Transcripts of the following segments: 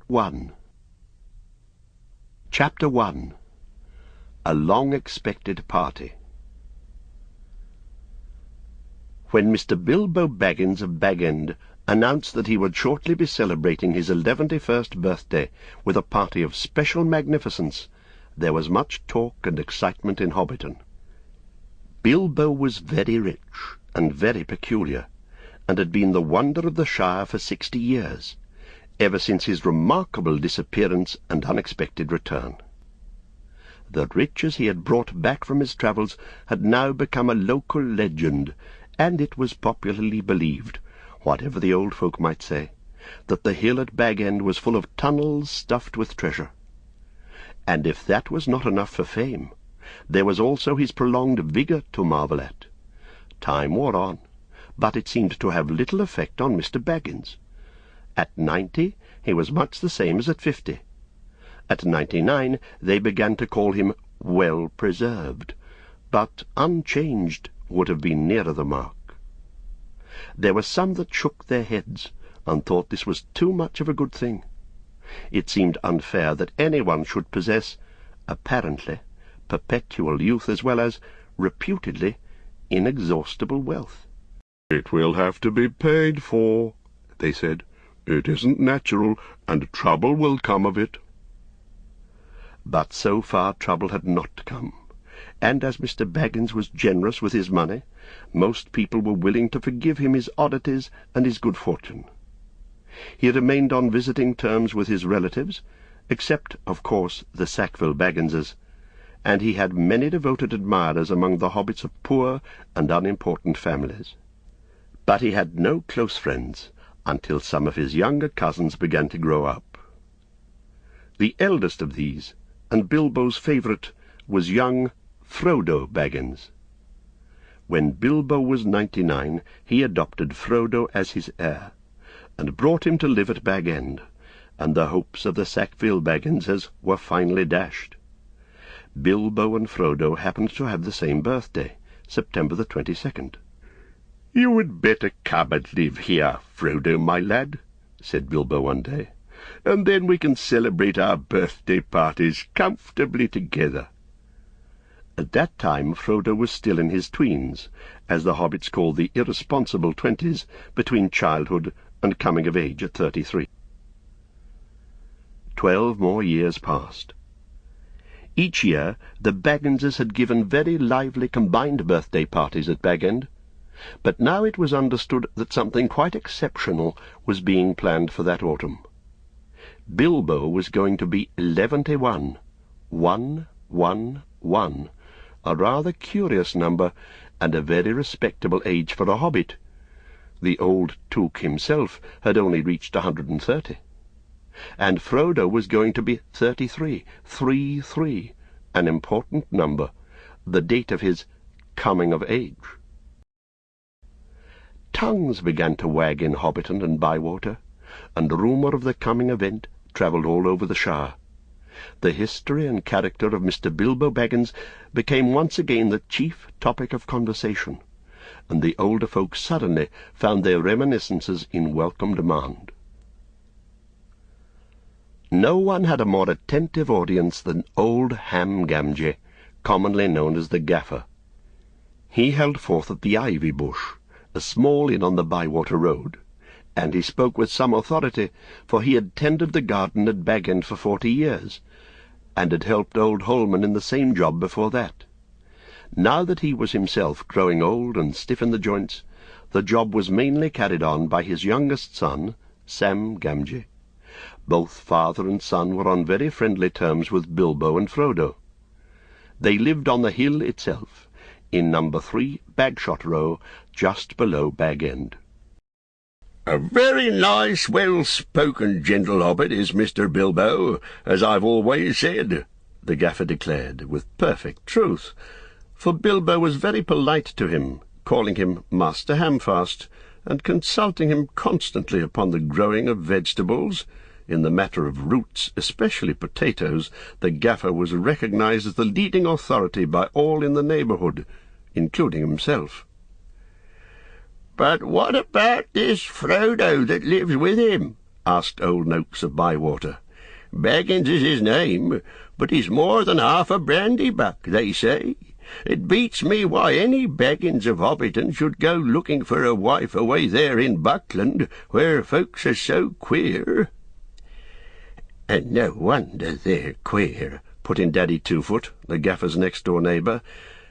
1. Chapter 1. A long-expected party. When Mr. Bilbo Baggins of Bag End announced that he would shortly be celebrating his 111st birthday with a party of special magnificence, there was much talk and excitement in Hobbiton. Bilbo was very rich and very peculiar, and had been the wonder of the Shire for 60 years, ever since his remarkable disappearance and unexpected return. The riches he had brought back from his travels had now become a local legend, and it was popularly believed, whatever the old folk might say, that the hill at Bag End was full of tunnels stuffed with treasure. And if that was not enough for fame, there was also his prolonged vigour to marvel at. Time wore on, but it seemed to have little effect on Mr. Baggins. At 90, he was much the same as at 50. At 99, they began to call him well-preserved, but unchanged would have been nearer the mark. There were some that shook their heads, and thought this was too much of a good thing. It seemed unfair that anyone should possess, apparently, perpetual youth as well as, reputedly, inexhaustible wealth. "It will have to be paid for," they said. "It isn't natural, and trouble will come of it." But so far trouble had not come, and as Mr. Baggins was generous with his money, most people were willing to forgive him his oddities and his good fortune. He remained on visiting terms with his relatives, except, of course, the Sackville Bagginses, and he had many devoted admirers among the hobbits of poor and unimportant families. But he had no close friends until some of his younger cousins began to grow up. The eldest of these, and Bilbo's favourite, was young Frodo Baggins. When Bilbo was 99, he adopted Frodo as his heir, and brought him to live at Bag End, and the hopes of the Sackville Bagginses were finally dashed. Bilbo and Frodo happened to have the same birthday, September the 22nd. "You had better come and live here, Frodo, my lad," said Bilbo one day, "and then we can celebrate our birthday parties comfortably together." At that time Frodo was still in his tweens, as the hobbits called the irresponsible 20s between childhood and coming of age at 33. 12 more years passed. Each year the Bagginses had given very lively combined birthday parties at Bag End, but now it was understood that something quite exceptional was being planned for that autumn. Bilbo was going to be 11, 111, a rather curious number, and a very respectable age for a hobbit. The old Took himself had only reached 130. And Frodo was going to be 33, 3-3, an important number, the date of his coming of age. Tongues began to wag in Hobbiton and Bywater, and rumour of the coming event travelled all over the Shire. The history and character of Mr. Bilbo Baggins became once again the chief topic of conversation, and the older folk suddenly found their reminiscences in welcome demand. No one had a more attentive audience than old Ham Gamgee, commonly known as the Gaffer. He held forth at the Ivy Bush, a small inn on the Bywater Road, and he spoke with some authority, for he had tended the garden at Bag End for 40 years, and had helped old Holman in the same job before that. Now that he was himself growing old and stiff in the joints, the job was mainly carried on by his youngest son, Sam Gamgee. Both father and son were on very friendly terms with Bilbo and Frodo. They lived on the hill itself, in number 3 Bagshot Row, just below Bag End. "A very nice, well-spoken, gentle hobbit is Mr. Bilbo, as I've always said," the Gaffer declared, with perfect truth, for Bilbo was very polite to him, calling him Master Hamfast, and consulting him constantly upon the growing of vegetables. In the matter of roots, especially potatoes, the Gaffer was recognized as the leading authority by all in the neighbourhood, including himself. "But what about this Frodo that lives with him?" asked old Noakes of Bywater. "Baggins is his name, but he's more than half a brandy-buck, they say. It beats me why any Baggins of Hobbiton should go looking for a wife away there in Buckland, where folks are so queer." "And no wonder they're queer," put in Daddy Two-Foot, the gaffer's next-door neighbour,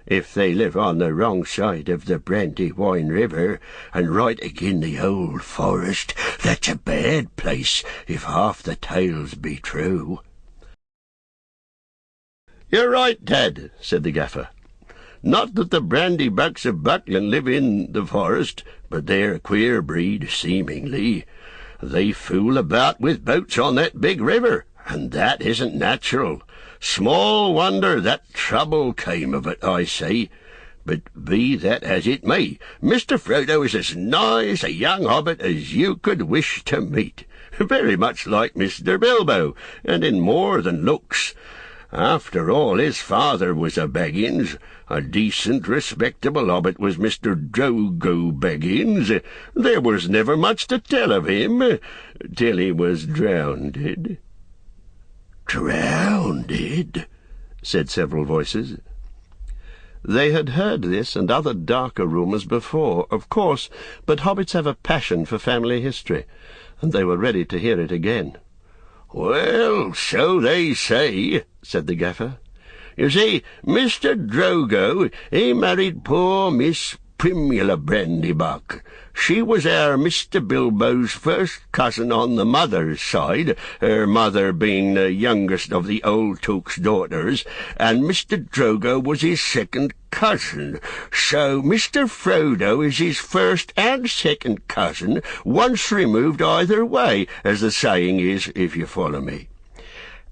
"if they live on the wrong side of the Brandywine River, and right agin the old forest. That's a bad place, if half the tales be true." "You're right, Dad," said the gaffer. "Not that the brandy-bucks of Buckland live in the forest, but they're a queer breed, seemingly. They fool about with boats on that big river, and that isn't natural. Small wonder that trouble came of it, I say. But be that as it may, Mr. Frodo is as nice a young hobbit as you could wish to meet. Very much like Mr. Bilbo, and in more than looks. After all, his father was a Baggins. A decent, respectable hobbit was Mr. Drogo Baggins. There was never much to tell of him, till he was drownded." "Drownded?" said several voices. They had heard this and other darker rumours before, of course, but hobbits have a passion for family history, and they were ready to hear it again. "Well, so they say," said the gaffer. "You see, Mr. Drogo, he married poor Miss Primula Brandybuck. She was our Mr. Bilbo's first cousin on the mother's side, her mother being the youngest of the old Took's daughters, and Mr. Drogo was his second cousin. So Mr. Frodo is his first and second cousin, once removed either way, as the saying is, if you follow me.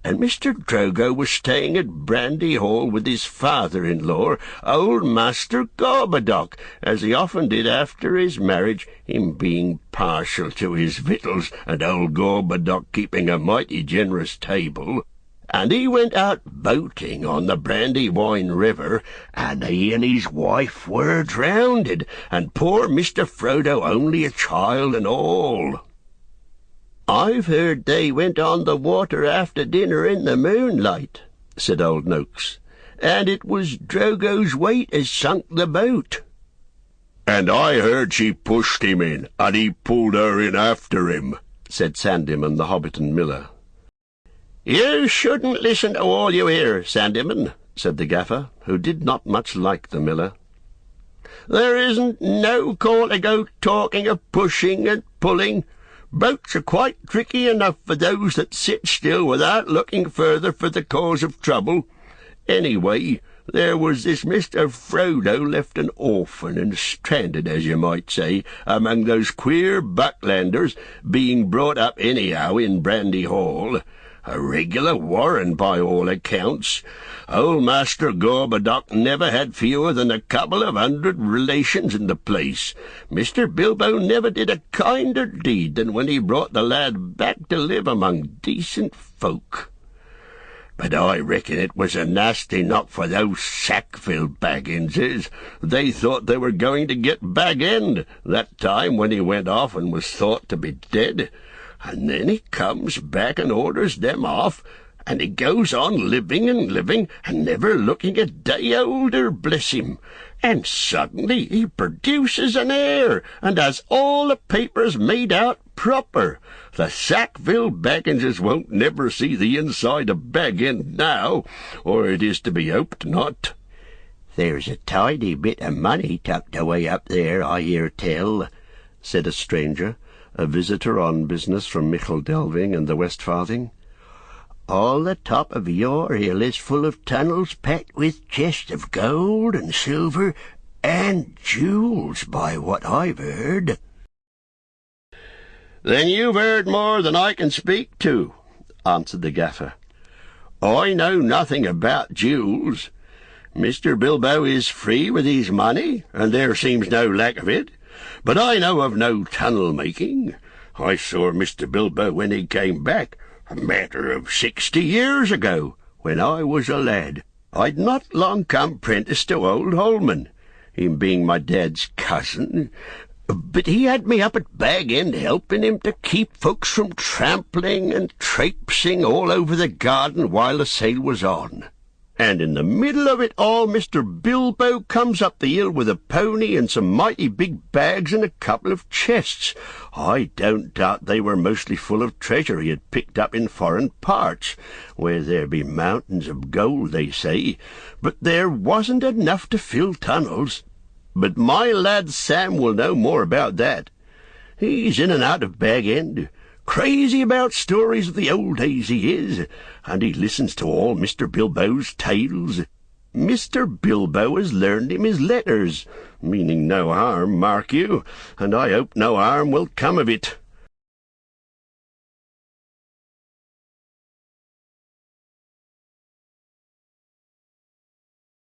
And Mr. Drogo was staying at Brandy Hall with his father-in-law, old Master Gorbodoc, as he often did after his marriage, him being partial to his victuals, and old Gorbodoc keeping a mighty generous table. And he went out boating on the Brandywine River, and he and his wife were drownded, and poor Mr. Frodo only a child and all. "I've heard they went on the water after dinner in the moonlight," said old Noakes, "and it was Drogo's weight as sunk the boat." "And I heard she pushed him in, and he pulled her in after him," said Sandyman the Hobbiton miller. "You shouldn't listen to all you hear, Sandyman," said the gaffer, who did not much like the miller. "There isn't no call to go talking of pushing and pulling. Boats are quite tricky enough for those that sit still without looking further for the cause of trouble. Anyway, there was this Mr. Frodo left an orphan and stranded, as you might say, among those queer Bucklanders, being brought up anyhow in Brandy Hall. A regular warren by all accounts. Old Master Gorbodoc never had fewer than a couple of 100 relations in the place. Mr. Bilbo never did a kinder deed than when he brought the lad back to live among decent folk. But I reckon it was a nasty knock for those Sackville Bagginses. They thought they were going to get Bag End that time when he went off and was thought to be dead. And then he comes back and orders them off, and he goes on living and never looking a day older, bless him. And suddenly he produces an heir, and has all the papers made out proper. The Sackville Bagginses won't never see the inside of Bag End now, or it is to be hoped not." "There's a tidy bit of money tucked away up there, I hear tell," said a stranger, a visitor on business from Micheldelving and the Westfarthing. "All the top of your hill is full of tunnels packed with chests of gold and silver and jewels, by what I've heard." "Then you've heard more than I can speak to," answered the gaffer. "I know nothing about jewels. Mr. Bilbo is free with his money, and there seems no lack of it. But I know of no tunnel-making. I saw Mr. Bilbo when he came back, a matter of 60 years ago, when I was a lad. I'd not long come 'prentice to old Holman, him being my dad's cousin, But he had me up at Bag End helping him to keep folks from trampling and traipsing all over the garden while the sale was on. And in the middle of it all, Mr. Bilbo comes up the hill with a pony and some mighty big bags and a couple of chests. I don't doubt they were mostly full of treasure he had picked up in foreign parts, where there be mountains of gold, they say, but there wasn't enough to fill tunnels. But my lad Sam will know more about that. He's in and out of Bag End. Crazy about stories of the old days he is, and he listens to all Mr. Bilbo's tales. Mr. Bilbo has learned him his letters, meaning no harm, mark you, and I hope no harm will come of it.